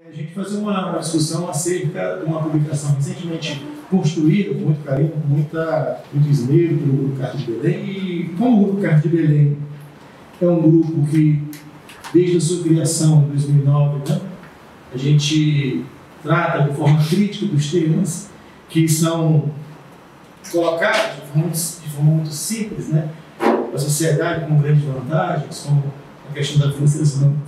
A gente fazer uma discussão acerca de uma publicação recentemente construída com muito carinho, com muito esmero pelo Grupo Carta de Belém. E como o Grupo Carta de Belém é um grupo que, desde a sua criação em 2009, a gente trata de forma crítica dos temas que são colocados de forma muito simples, a sociedade com grandes vantagens, como a questão da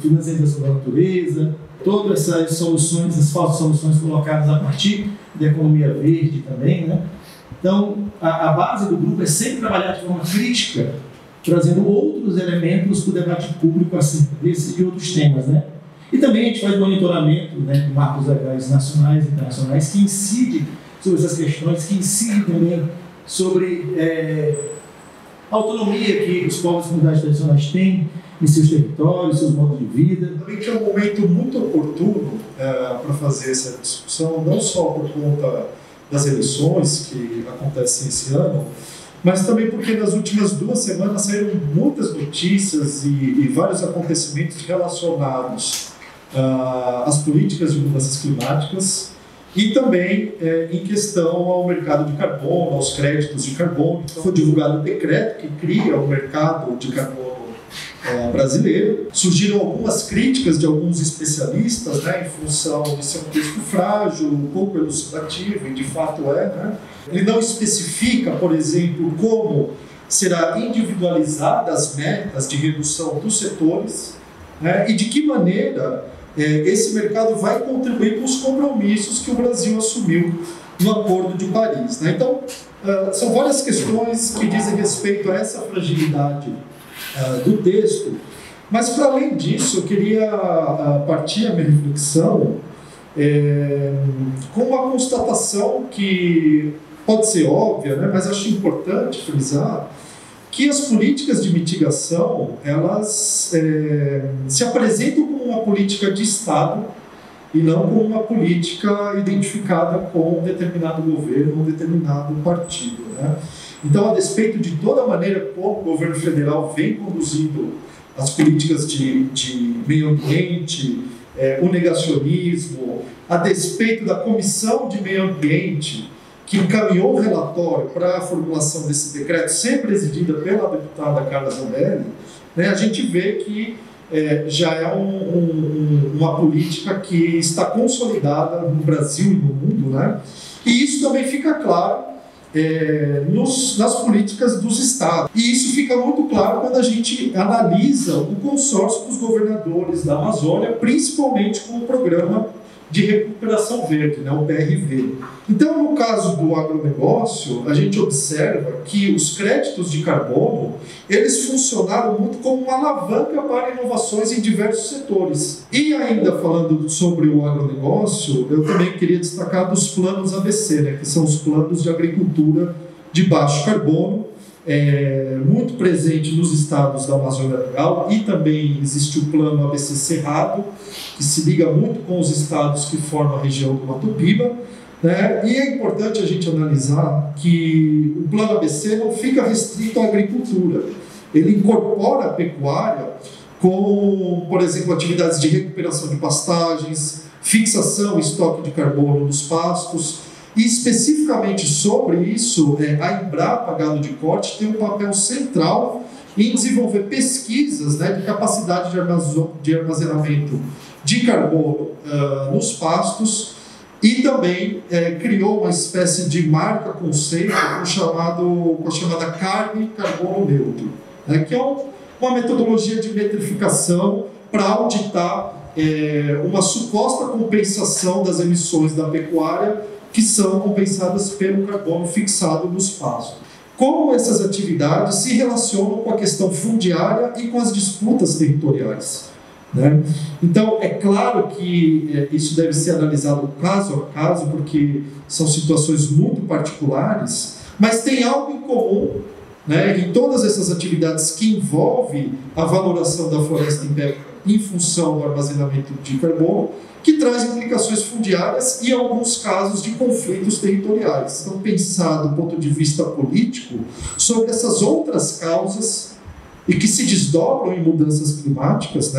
financiarização da natureza, todas essas soluções, as falsas soluções colocadas a partir da economia verde também, Então, a base do grupo é sempre trabalhar de forma crítica, trazendo outros elementos para o debate público acerca desses e outros temas, E também a gente faz monitoramento de marcos legais nacionais e internacionais que incidem sobre essas questões, que incidem também sobre a autonomia que os povos e comunidades tradicionais têm em seus territórios, seus modos de vida. Também que é um momento muito oportuno para fazer essa discussão, não só por conta das eleições que acontecem esse ano, mas também porque nas últimas 2 semanas saíram muitas notícias e vários acontecimentos relacionados às políticas de mudanças climáticas e também em questão ao mercado de carbono, aos créditos de carbono. Então, foi divulgado um decreto que cria o mercado de carbono brasileiro. Surgiram algumas críticas de alguns especialistas, em função de ser um texto frágil, um pouco elucidativo, e de fato Ele não especifica, por exemplo, como será individualizada as metas de redução dos setores, e de que maneira esse mercado vai contribuir com os compromissos que o Brasil assumiu no Acordo de Paris. Então, são várias questões que dizem respeito a essa fragilidade do texto, mas para além disso eu queria partir a minha reflexão com uma constatação que pode ser óbvia, mas acho importante frisar que as políticas de mitigação elas se apresentam como uma política de Estado e não como uma política identificada com um determinado governo ou um determinado partido. Então, a despeito de toda a maneira como o governo federal vem conduzindo as políticas de meio ambiente, o negacionismo, a despeito da Comissão de Meio Ambiente, que encaminhou o relatório para a formulação desse decreto, sempre presidida pela deputada Carla Zambelli, a gente vê que já é uma política que está consolidada no Brasil e no mundo, E isso também fica claro nas políticas dos estados. E isso fica muito claro quando a gente analisa o consórcio dos governadores da Amazônia, principalmente com o programa de recuperação verde, o PRV. Então, no caso do agronegócio, a gente observa que os créditos de carbono, eles funcionaram muito como uma alavanca para inovações em diversos setores. E ainda falando sobre o agronegócio, eu também queria destacar dos planos ABC, que são os planos de agricultura de baixo carbono, muito presente nos estados da Amazônia Legal, e também existe o plano ABC Cerrado, que se liga muito com os estados que formam a região do Mato Piba, E é importante a gente analisar que o plano ABC não fica restrito à agricultura. Ele incorpora a pecuária com, por exemplo, atividades de recuperação de pastagens, fixação e estoque de carbono nos pastos. E especificamente sobre isso, a Embrapa Gado de Corte tem um papel central em desenvolver pesquisas de capacidade de armazenamento de carbono nos pastos, e também criou uma espécie de marca-conceito com a chamada carne carbono neutro, que é uma metodologia de metrificação para auditar uma suposta compensação das emissões da pecuária que são compensadas pelo carbono fixado nos pastos. Como essas atividades se relacionam com a questão fundiária e com as disputas territoriais. Então, é claro que isso deve ser analisado caso a caso, porque são situações muito particulares, mas tem algo em comum em todas essas atividades que envolvem a valoração da floresta em pé em função do armazenamento de carbono, que traz implicações fundiárias e, em alguns casos, de conflitos territoriais. Então, pensar do ponto de vista político sobre essas outras causas e que se desdobram em mudanças climáticas,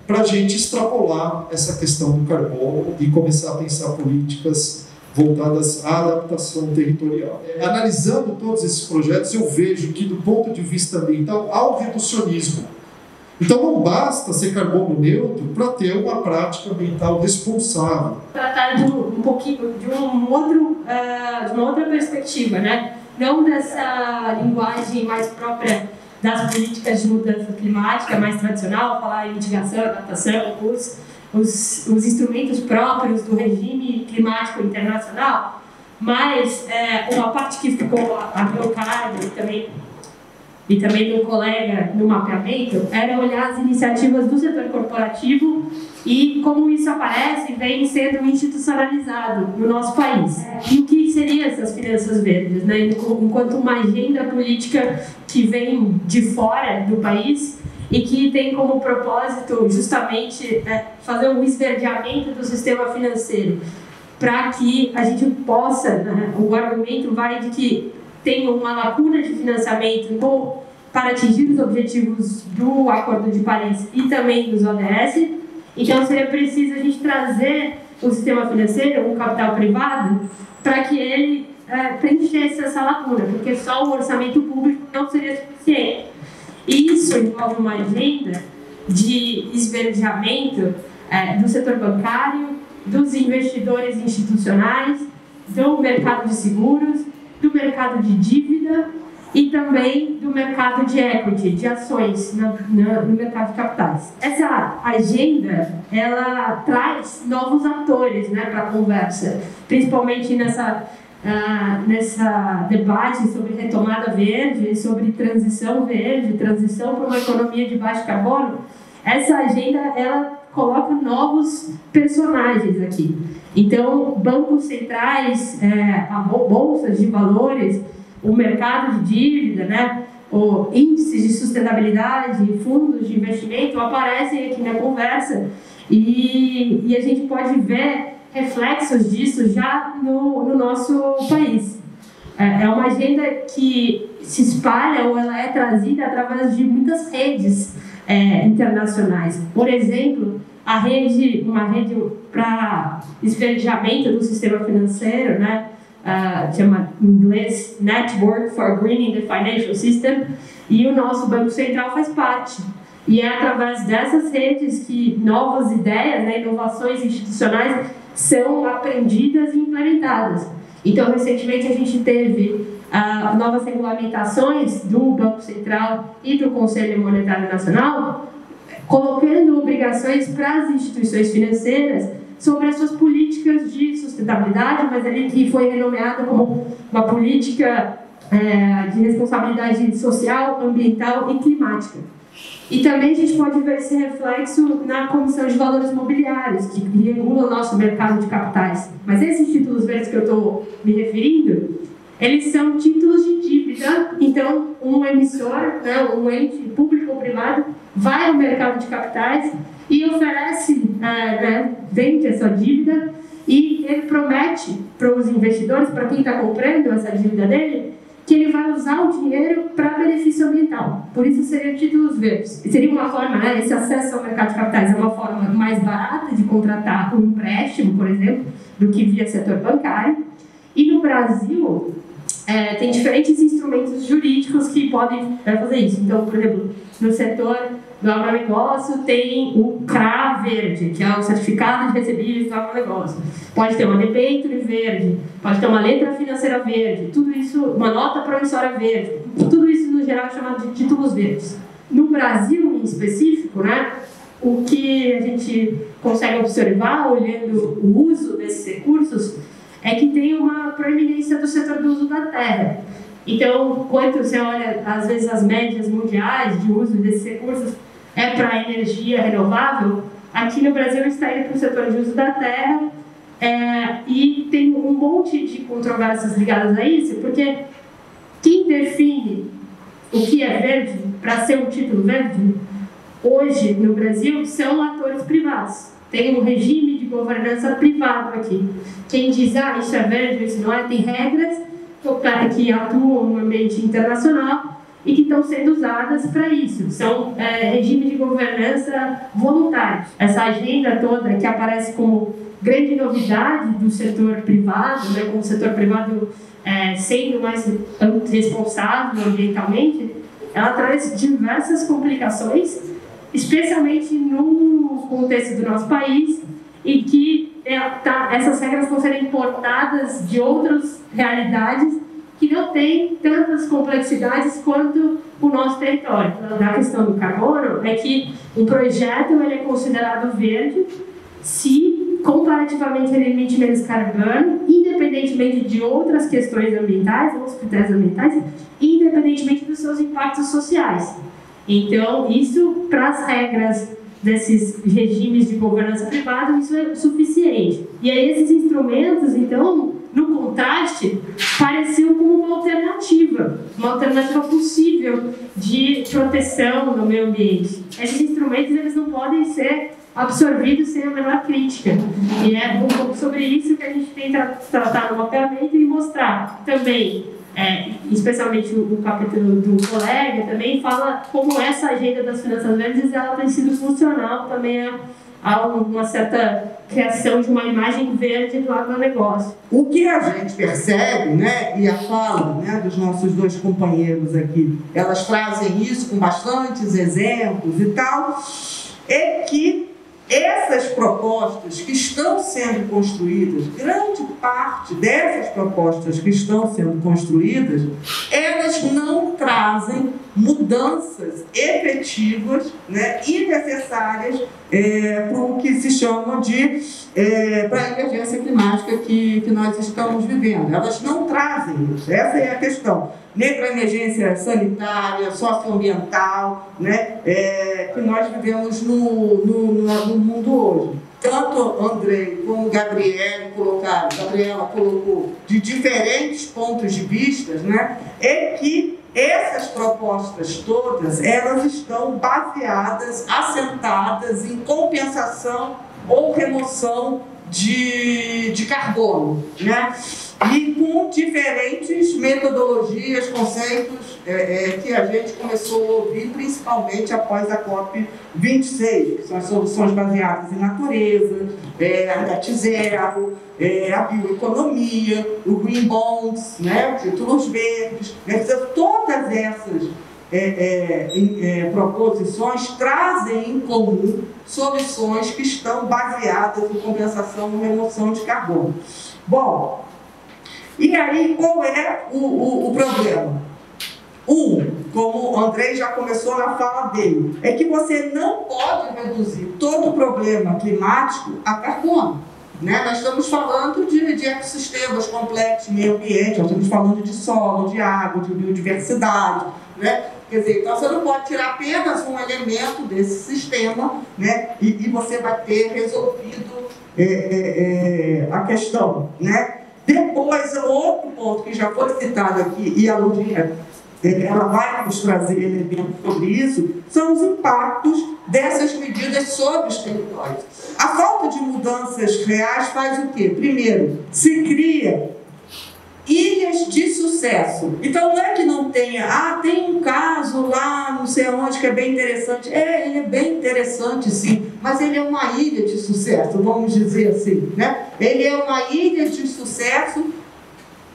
para a gente extrapolar essa questão do carbono e começar a pensar políticas voltadas à adaptação territorial. Analisando todos esses projetos, eu vejo que, do ponto de vista ambiental, há um reducionismo. Então, não basta ser carbono neutro para ter uma prática ambiental responsável. Tratar de um pouquinho de uma outra perspectiva, né? Não dessa linguagem mais própria das políticas de mudança climática, mais tradicional, falar em mitigação, adaptação, os instrumentos próprios do regime climático internacional, mas uma parte que ficou a meu cargo e também do colega no mapeamento era olhar as iniciativas do setor corporativo e como isso aparece e vem sendo institucionalizado no nosso país. E o que seriam essas finanças verdes, né? Enquanto uma agenda política que vem de fora do país e que tem como propósito justamente fazer um esverdeamento do sistema financeiro, para que a gente possa, o argumento vai de que tem uma lacuna de financiamento para atingir os objetivos do Acordo de Paris e também dos ODS. Então seria preciso a gente trazer o sistema financeiro, um capital privado, para que ele preenchesse essa lacuna, porque só o orçamento público não seria suficiente. E isso envolve uma agenda de esverdeamento do setor bancário, dos investidores institucionais, do mercado de seguros, do mercado de dívida e também do mercado de equity, de ações no mercado de capitais. Essa agenda, ela traz novos atores, né, para a conversa, principalmente nessa debate sobre retomada verde, sobre transição verde, transição para uma economia de baixo carbono. Essa agenda, ela coloca novos personagens aqui. Então, bancos centrais, bolsas de valores, o mercado de dívida, né, o índices de sustentabilidade, fundos de investimento aparecem aqui na conversa e a gente pode ver reflexos disso já no nosso país. É uma agenda que se espalha ou ela é trazida através de muitas redes internacionais. Por exemplo, uma rede para esverdeamento do sistema financeiro, né? Chama em inglês Network for Greening the Financial System, e o nosso Banco Central faz parte. E é através dessas redes que novas ideias, né, inovações institucionais são aprendidas e implementadas. Então, recentemente a gente teve novas regulamentações do Banco Central e do Conselho Monetário Nacional, colocando obrigações para as instituições financeiras sobre as suas políticas de sustentabilidade, mas ali que foi renomeada como uma política de responsabilidade social, ambiental e climática. E também a gente pode ver esse reflexo na Comissão de Valores Mobiliários, que regula o nosso mercado de capitais. Mas esses títulos verdes que eu estou me referindo, eles são títulos de dívida. Então, um emissor, né, um ente público ou privado, vai ao mercado de capitais e oferece, vende essa dívida e ele promete para os investidores, para quem está comprando essa dívida dele, que ele vai usar o dinheiro para benefício ambiental. Por isso seriam títulos verdes. Seria uma forma, né, esse acesso ao mercado de capitais é uma forma mais barata de contratar um empréstimo, por exemplo, do que via setor bancário. E no Brasil, tem diferentes instrumentos jurídicos que podem fazer isso. Então, por exemplo, no setor do agronegócio tem o CRA verde, que é o Certificado de Recebíveis do Agronegócio. Pode ter uma debênture verde, pode ter uma letra financeira verde, tudo isso, uma nota promissória verde. Tudo isso, no geral, é chamado de títulos verdes. No Brasil, em específico, né, o que a gente consegue observar, olhando o uso desses recursos, é que tem uma proeminência do setor do uso da terra. Então, quando você olha, às vezes, as médias mundiais de uso desses recursos para energia renovável, aqui no Brasil está indo para o setor de uso da terra, e tem um monte de controvérsias ligadas a isso, porque quem define o que é verde para ser um título verde, hoje no Brasil, são atores privados. Tem um regime de governança privado aqui. Quem diz, isso é verde, isso não é, tem regras que atuam no ambiente internacional e que estão sendo usadas para isso. São regimes de governança voluntários. Essa agenda toda que aparece como grande novidade do setor privado, né, com o setor privado sendo mais responsável ambientalmente, ela traz diversas complicações, especialmente no contexto do nosso país, e que essas regras vão ser importadas de outras realidades que não têm tantas complexidades quanto o nosso território. Na questão do carbono, é que um projeto ele é considerado verde se, comparativamente, ele emite menos carbono, independentemente de outras questões ambientais, outros critérios ambientais, independentemente dos seus impactos sociais. Então, isso, para as regras desses regimes de governança privada, isso é suficiente. E aí, esses instrumentos, então, no contraste, pareciam como uma alternativa possível de proteção do meio ambiente. Esses instrumentos, eles não podem ser absorvidos sem a menor crítica. E é um pouco sobre isso que a gente tenta tratar no mapeamento e mostrar também, especialmente o capítulo do colega também fala como essa agenda das finanças verdes ela tem sido funcional também a uma certa criação de uma imagem verde do agronegócio. O que a gente percebe, né, e a fala, né, dos nossos dois companheiros aqui, elas trazem isso com bastantes exemplos e tal, é que essas propostas que estão sendo construídas, grande parte dessas propostas que estão sendo construídas, elas não trazem mudanças efetivas, né, e necessárias para o que se chama de para a emergência climática que nós estamos vivendo. Elas não trazem isso, essa é a questão. Nem para a emergência sanitária, socioambiental, né, que nós vivemos no mundo hoje. Tanto Andrei como Gabriela colocou de diferentes pontos de vista, né, é que essas propostas todas, elas estão baseadas, assentadas em compensação ou remoção de carbono, né? E com diferentes metodologias, conceitos que a gente começou a ouvir, principalmente após a COP26, que são as soluções baseadas em natureza, a net zero, a bioeconomia, o green bonds, né, títulos verdes, né, todas essas proposições trazem em comum soluções que estão baseadas em compensação e remoção de carbono. Bom, e aí qual é o problema? Como o Andrei já começou na fala dele, é que você não pode reduzir todo o problema climático a carbono. Né? Nós estamos falando de ecossistemas complexos, meio ambiente, nós estamos falando de solo, de água, de biodiversidade, né? Quer dizer, então você não pode tirar apenas um elemento desse sistema, né? E você vai ter resolvido a questão, né? Depois, outro ponto que já foi citado aqui, e a Ludinha ela vai nos trazer elementos sobre isso, são os impactos dessas medidas sobre os territórios. A falta de mudanças reais faz o quê? Primeiro, se cria ilhas de sucesso. Então não é que não tenha, tem um caso lá, não sei onde, que é bem interessante. Ele é bem interessante sim, mas ele é uma ilha de sucesso, vamos dizer assim, né? Ele é uma ilha de sucesso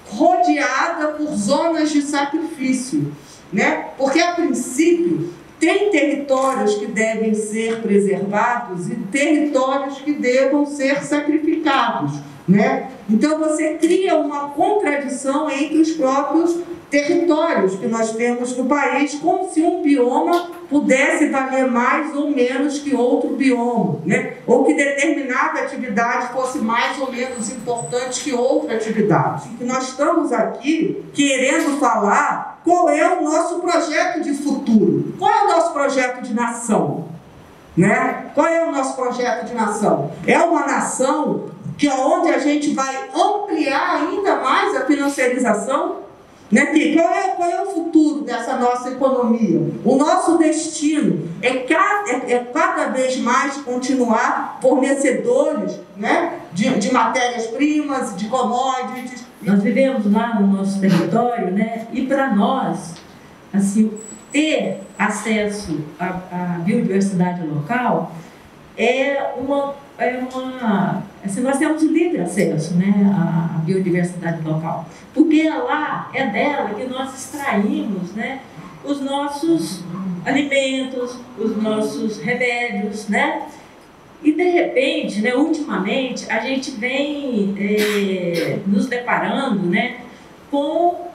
rodeada por zonas de sacrifício, né? Porque a princípio tem territórios que devem ser preservados e territórios que devam ser sacrificados, né? Então você cria uma contradição entre os próprios territórios que nós temos no país, como se um bioma pudesse valer mais ou menos que outro bioma, né? Ou que determinada atividade fosse mais ou menos importante que outra atividade. E nós estamos aqui querendo falar qual é o nosso projeto de futuro, qual é o nosso projeto de nação, né? Qual é o nosso projeto de nação? É uma nação onde a gente vai ampliar ainda mais a financiarização, né? Qual é o futuro dessa nossa economia? O nosso destino é cada vez mais continuar fornecedores, né? de matérias-primas, de commodities. Nós vivemos lá no nosso território, né? E para nós, assim, ter acesso à biodiversidade local assim, nós temos livre acesso, né, à biodiversidade local, porque lá é dela que nós extraímos, né, os nossos alimentos, os nossos remédios, né? E de repente, né, ultimamente, a gente vem nos deparando, né, com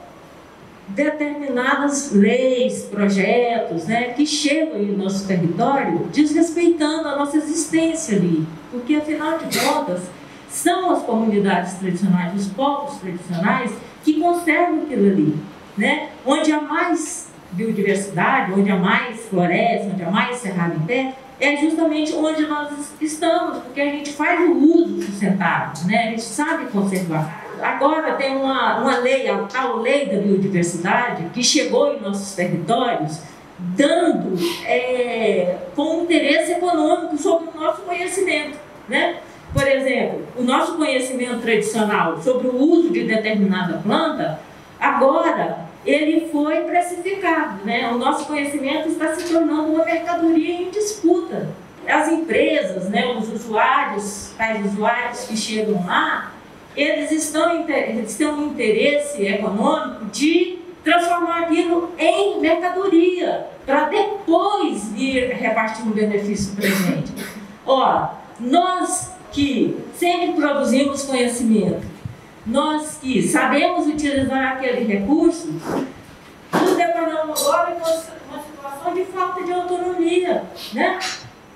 determinadas leis, projetos, né, que chegam em nosso território desrespeitando a nossa existência ali, porque afinal de contas são as comunidades tradicionais, os povos tradicionais que conservam aquilo ali, né, onde há mais biodiversidade, onde há mais floresta, onde há mais cerrado em pé, é justamente onde nós estamos, porque a gente faz o uso sustentável, né, a gente sabe conservar. Agora tem uma lei, a tal lei da biodiversidade, que chegou em nossos territórios, dando com interesse econômico sobre o nosso conhecimento, né? Por exemplo, o nosso conhecimento tradicional sobre o uso de determinada planta, agora ele foi precificado, né? O nosso conhecimento está se tornando uma mercadoria em disputa. As empresas, né, os usuários, tais usuários que chegam lá, eles têm um interesse econômico de transformar aquilo em mercadoria, para depois vir repartir um benefício para a gente. Ora, nós que sempre produzimos conhecimento, nós que sabemos utilizar aquele recurso, nos deparamos agora com uma situação de falta de autonomia, né?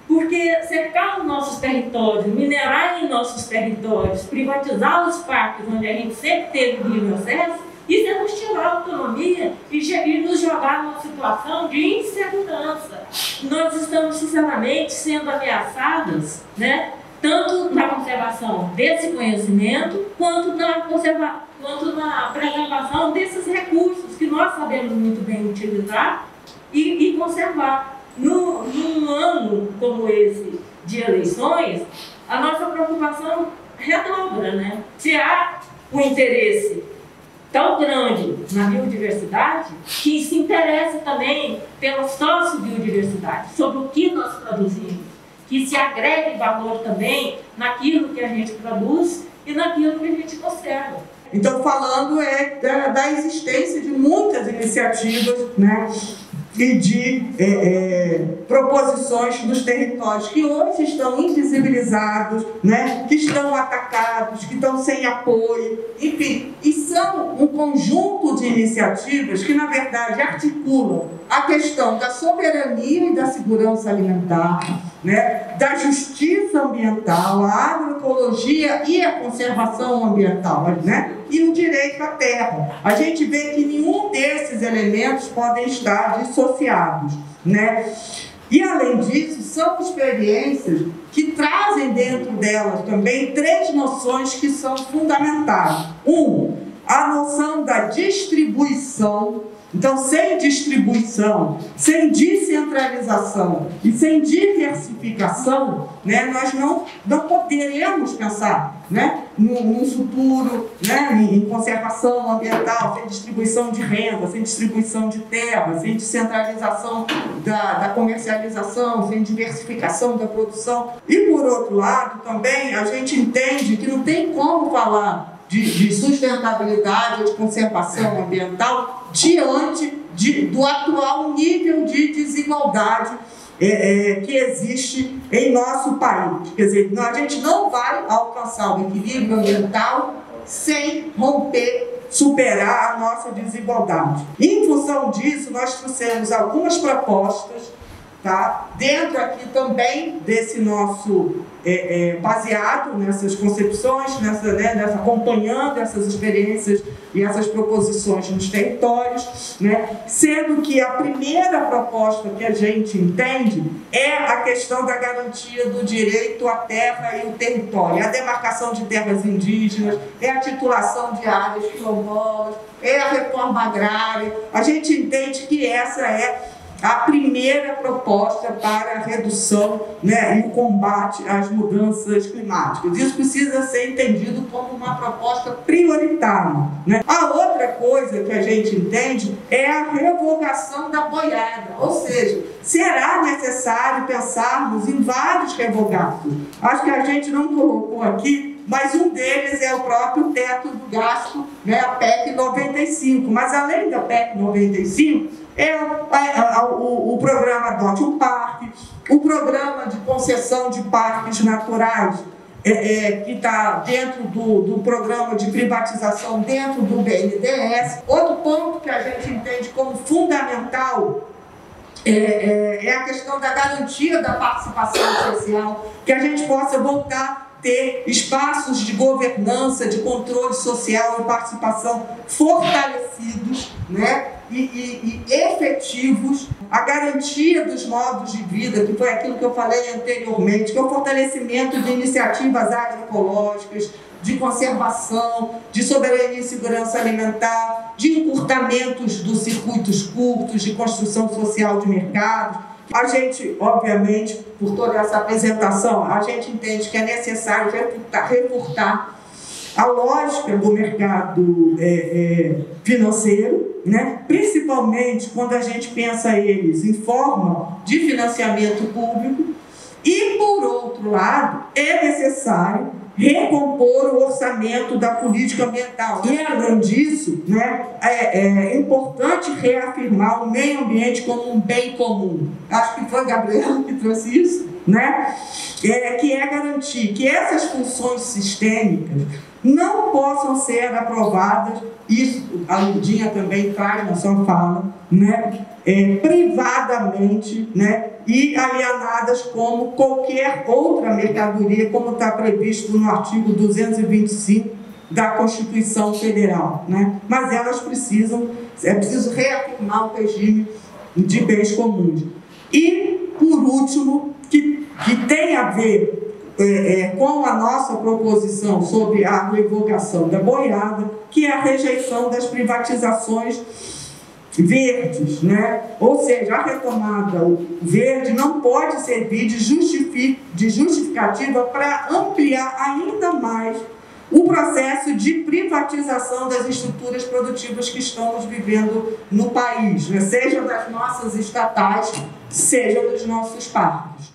Porque cercar os nossos territórios, minerar em nossos territórios, privatizar os parques onde a gente sempre teve livre acesso, isso é nos tirar a autonomia e nos jogar numa situação de insegurança. Nós estamos, sinceramente, sendo ameaçadas, né, tanto na conservação desse conhecimento, quanto na preservação desses recursos que nós sabemos muito bem utilizar e conservar. Num ano como esse de eleições, a nossa preocupação redobra, né? Se há um interesse tão grande na biodiversidade, que se interessa também pela sociobiodiversidade, sobre o que nós produzimos, que se agregue valor também naquilo que a gente produz e naquilo que a gente conserva. Então, falando da existência de muitas iniciativas, né, e de proposições dos territórios que hoje estão invisibilizados, né, que estão atacados, que estão sem apoio, enfim, e são um conjunto de iniciativas que, na verdade, articulam a questão da soberania e da segurança alimentar, né, da justiça ambiental, a agroecologia e a conservação ambiental, né, e o direito à terra. A gente vê que nenhum desses elementos podem estar dissociados, né? E, além disso, são experiências que trazem dentro delas também três noções que são fundamentais. A noção da distribuição. Então, sem distribuição, sem descentralização e sem diversificação, né, nós não poderemos pensar, né, num futuro, né, em conservação ambiental, sem distribuição de renda, sem distribuição de terra, sem descentralização da comercialização, sem diversificação da produção. E, por outro lado, também a gente entende que não tem como falar de sustentabilidade ou de conservação ambiental diante do atual nível de desigualdade que existe em nosso país. Quer dizer, a gente não vai alcançar o equilíbrio ambiental sem superar a nossa desigualdade. Em função disso, nós trouxemos algumas propostas, tá? Dentro aqui também desse nosso baseado nessas concepções, acompanhando essas experiências e essas proposições nos territórios, né? Sendo que a primeira proposta que a gente entende é a questão da garantia do direito à terra e o território, a demarcação de terras indígenas, é a titulação de áreas quilombolas, é a reforma agrária. A gente entende que essa é a primeira proposta para a redução, né, e o combate às mudanças climáticas. Isso precisa ser entendido como uma proposta prioritária, né? A outra coisa que a gente entende é a revogação da boiada, ou seja, será necessário pensarmos em vários revogados. Acho que a gente não colocou aqui, mas um deles é o próprio teto do gasto, né, a PEC 95. Mas além da PEC 95, o programa Adote um Parque, o programa de concessão de parques naturais, que está dentro do programa de privatização dentro do BNDES. Outro ponto que a gente entende como fundamental é a questão da garantia da participação social, que a gente possa voltar a ter espaços de governança, de controle social e participação fortalecidos, né? E efetivos, a garantia dos modos de vida, que foi aquilo que eu falei anteriormente, que é o fortalecimento de iniciativas agroecológicas, de conservação, de soberania e segurança alimentar, de encurtamentos dos circuitos curtos, de construção social de mercados. A gente, obviamente, por toda essa apresentação, a gente entende que é necessário reportar a lógica do mercado financeiro, né? Principalmente quando a gente pensa eles em forma de financiamento público, e, por outro lado, é necessário recompor o orçamento da política ambiental. E, além disso, né, é importante reafirmar o meio ambiente como um bem comum. Acho que foi Gabriel que trouxe isso, né? Que é garantir que essas funções sistêmicas não possam ser aprovadas, isso a Lindinha também traz na sua fala, né, privadamente, né, e alienadas como qualquer outra mercadoria, como está previsto no artigo 225 da Constituição Federal, né? Mas elas é preciso reafirmar o regime de bens comuns. E, por último, que tem a ver com a nossa proposição sobre a revogação da boiada, que é a rejeição das privatizações verdes, né? Ou seja, a retomada verde não pode servir de justificativa para ampliar ainda mais o processo de privatização das estruturas produtivas que estamos vivendo no país, né? Seja das nossas estatais, seja dos nossos parques.